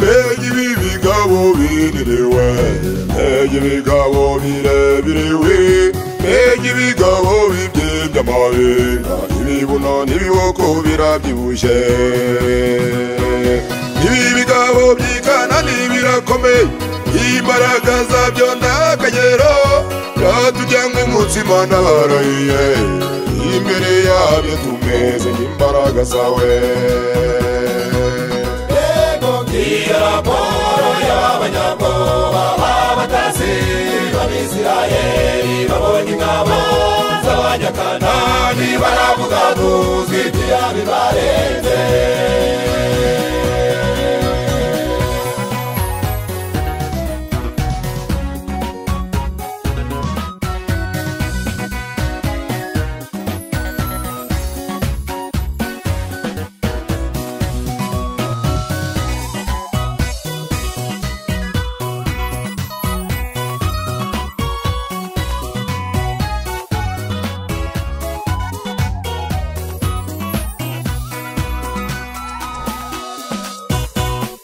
mbega ibi bigabo bininiwe, mbega ibigabo birebiriwe, mbega ibigabo bibyembye amabere, ibibuno n'ibiboko birabyibushye. Ibi bigabo byigana birakomeye, imbaraga zabyo ndakagero, byatujya nk'umutsima n'abarahiye, imbere yabyo tumeze nk'imbaraga zawe. Iyo raporo y'abanyabwoba b'abatasi b'Abisirayeli babonye ingabo z'Abanyakanani, baravuga tuzi ibyaha bibarenze.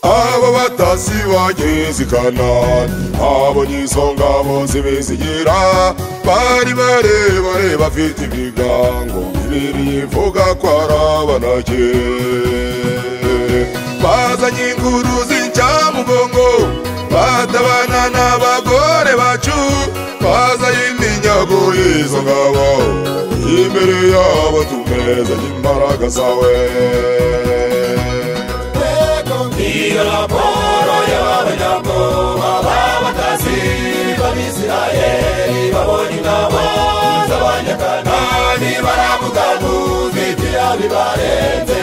Abo batasi bageze i Kanani, babonye izo ngabo zibizigira, bari barebare bafite ibigango, Bibiliya ivuga ko ari Abanaki. Bazanye inguru z'incamugongo, batabana n'abagore bacu, bazanye iminyago y'izo ngabo, imbere yabo tumeze nk'imbaraga zawe. Iyo raporo y'abanyabwoba b'abatasi b'Abisirayeli babonye ingabo z'Abanyakanani, baravuga tuzi ibyaha bibarenze.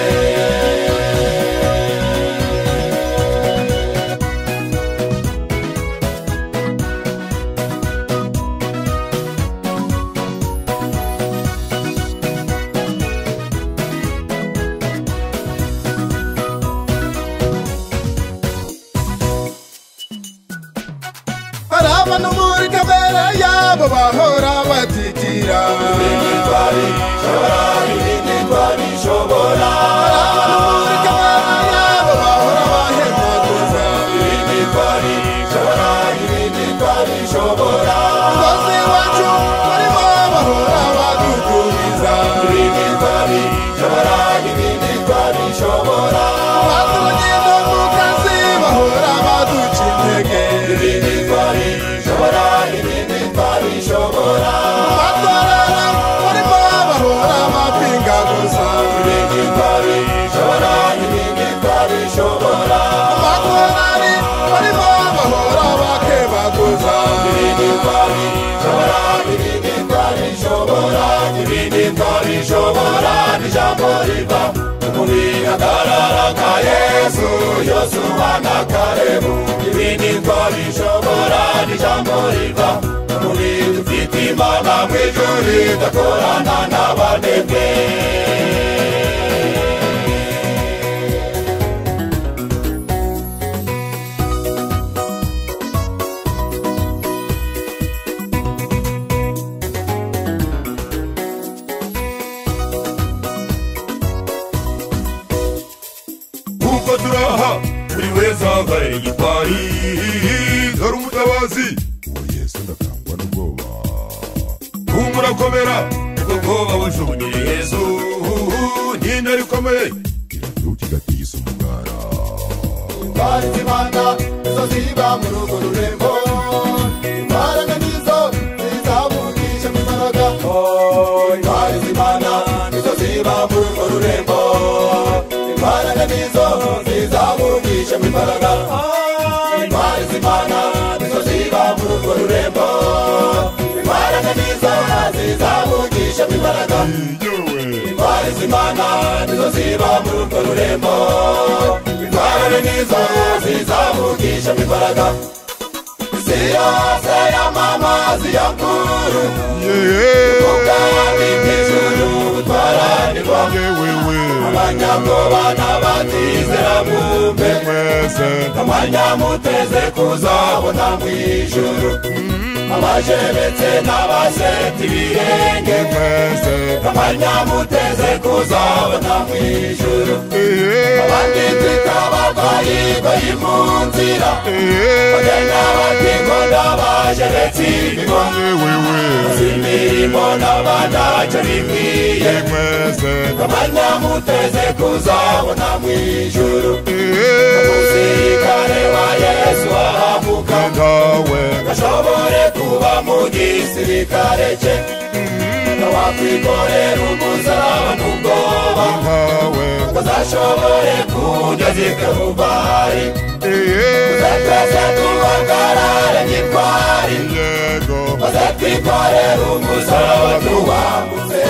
Abantu muri kamere yabo bahora batitira, ibindi twabishobora, ibindi twabishobora. abantu muri kamere yabo bahora bahemaguza, ibindi twabishobora, ibindi twabishobora. umugozi wacu barimo bahora badudubiza, ibindi twabishobora, ibindi twabishobora. batubagenda mu kazi bahora baduca intege, ibindi twabishobora, ibindi twabishobora. matorero barimo bahora bapingaguza, ibindi twabishobora, ibindi twabishobora. amakorari barimo bahora bakebaguza, ibindi twabishobora, ibindi twabishobora. ibindi twabishobora n'ijambo riva mu bihagarara ka Yesu, Yosuwa na Kalebu. ibindi twabishobora n'ijambo riva mu bidufite Imana mw'ijuru idakorana n'abanebwe. Kuko turaha buri wese ahaye igitwari, dore umutabazi uwo Yesu ndakangwa n'ubwoba. Humura komera, ubwo bwoba bujugunye Yesu, n'intare ikomeye irabyuka igatigisa umugara. Imbaraga z'Imana nizo ziba muri urwo rurembo, imbaraga nizo zizamugisha mu imbaraga. Imbaraga z'Imana nizo ziba muri urwo rurembo, imbaraga nizo zizamugisha mu imbaraga. Imbaraga z'Imana nizo ziba muri urwo rurembo, imbaraga nizo zizamugisha mu imbaraga. Imbaraga z'Imana nizo ziba muri urwo rurembo, imbaraga nizo zizamugisha mu imbaraga. Isi yose y'amamazi ya nkuru, ubwami bw'ijuru butwaranirwa. Abanyabwoba n'abatizera mwumve, amanya muteze kuzabona mw'ijuru. Abajebetse n'abaseta ibirenge, amanya muteze kuzabona mw'ijuru. Abandi twita abarwayi imunzira bagenda batingo n'abajeretsi imirimo n'abandacyo bikwiye abanyamuteze kuzabona mu ijuru umusirikare wa Yesu ahamuka gashobore kuba mu gisirikare cye wakwikorera umusaraba n'ubwoba uzashobore kugeza i Karuvali uzatwese tuhagarare gitwari maze twikorere umusaraba tuwambutse